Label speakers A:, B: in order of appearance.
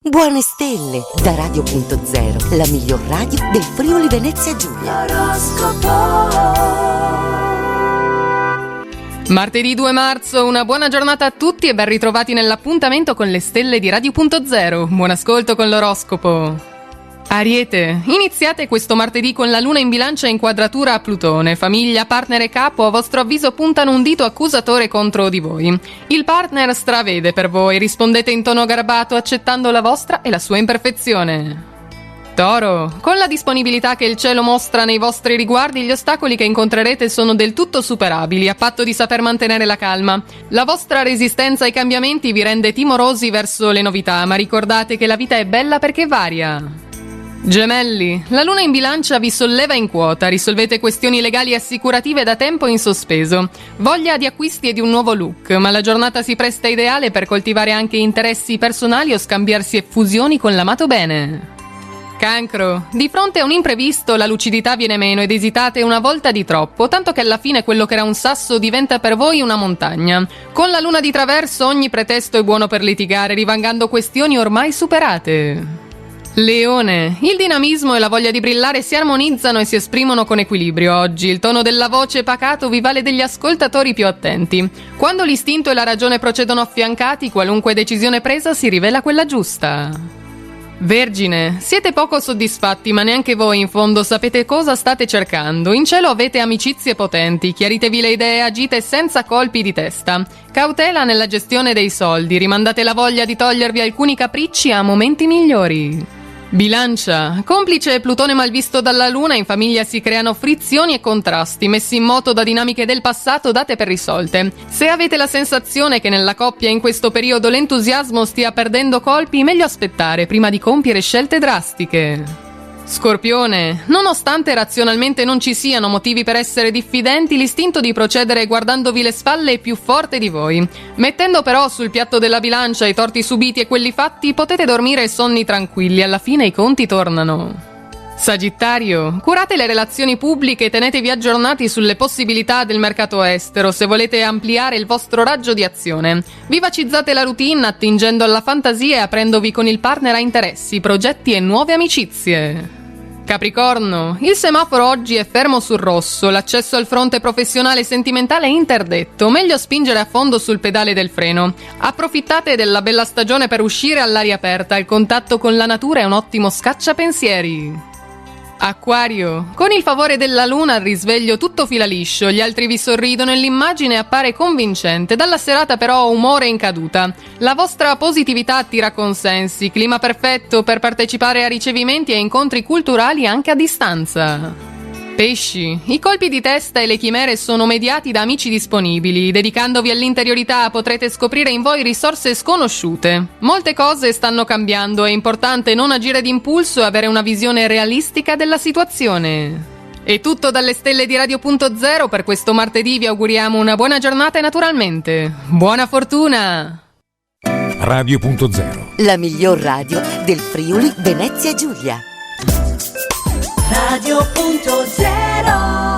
A: Buone stelle da Radio.0, la miglior radio del Friuli Venezia Giulia.
B: Martedì 2 marzo, una buona giornata a tutti e ben ritrovati nell'appuntamento con le stelle di Radio.0. Buon ascolto con l'oroscopo. Ariete, iniziate questo martedì con la luna in bilancia in quadratura a Plutone. Famiglia, partner e capo a vostro avviso puntano un dito accusatore contro di voi. Il partner stravede per voi, rispondete in tono garbato accettando la vostra e la sua imperfezione. Toro, con la disponibilità che il cielo mostra nei vostri riguardi, gli ostacoli che incontrerete sono del tutto superabili, a patto di saper mantenere la calma. La vostra resistenza ai cambiamenti vi rende timorosi verso le novità, ma ricordate che la vita è bella perché varia. Gemelli, la luna in bilancia vi solleva in quota, risolvete questioni legali e assicurative da tempo in sospeso. Voglia di acquisti e di un nuovo look, ma la giornata si presta ideale per coltivare anche interessi personali o scambiarsi effusioni con l'amato bene. Cancro, di fronte a un imprevisto la lucidità viene meno ed esitate una volta di troppo, tanto che alla fine quello che era un sasso diventa per voi una montagna. Con la luna di traverso ogni pretesto è buono per litigare, rivangando questioni ormai superate. Leone, il dinamismo e la voglia di brillare si armonizzano e si esprimono con equilibrio oggi. Il tono della voce pacato vi vale degli ascoltatori più attenti. Quando l'istinto e la ragione procedono affiancati, qualunque decisione presa si rivela quella giusta. Vergine, siete poco soddisfatti, ma neanche voi in fondo sapete cosa state cercando. In cielo avete amicizie potenti, chiaritevi le idee, agite senza colpi di testa. Cautela nella gestione dei soldi, rimandate la voglia di togliervi alcuni capricci a momenti migliori. Bilancia, complice Plutone malvisto dalla Luna, in famiglia si creano frizioni e contrasti, messi in moto da dinamiche del passato date per risolte. Se avete la sensazione che nella coppia in questo periodo l'entusiasmo stia perdendo colpi, meglio aspettare prima di compiere scelte drastiche. Scorpione, nonostante razionalmente non ci siano motivi per essere diffidenti, l'istinto di procedere guardandovi le spalle è più forte di voi. Mettendo però sul piatto della bilancia i torti subiti e quelli fatti, potete dormire sonni tranquilli, alla fine i conti tornano. Sagittario, curate le relazioni pubbliche e tenetevi aggiornati sulle possibilità del mercato estero se volete ampliare il vostro raggio di azione. Vivacizzate la routine attingendo alla fantasia e aprendovi con il partner a interessi, progetti e nuove amicizie. Capricorno, il semaforo oggi è fermo sul rosso, l'accesso al fronte professionale e sentimentale è interdetto, meglio spingere a fondo sul pedale del freno. Approfittate della bella stagione per uscire all'aria aperta, il contatto con la natura è un ottimo scacciapensieri. Acquario, con il favore della luna al risveglio tutto fila liscio, gli altri vi sorridono e l'immagine appare convincente, dalla serata però umore in caduta. La vostra positività attira consensi, clima perfetto per partecipare a ricevimenti e incontri culturali anche a distanza. Pesci, i colpi di testa e le chimere sono mediati da amici disponibili. Dedicandovi all'interiorità potrete scoprire in voi risorse sconosciute. Molte cose stanno cambiando, è importante non agire d'impulso e avere una visione realistica della situazione. È tutto dalle stelle di Radio.0 per questo martedì, vi auguriamo una buona giornata e naturalmente buona fortuna!
C: Radio.0,
A: la miglior radio del Friuli Venezia Giulia.
D: Radio.0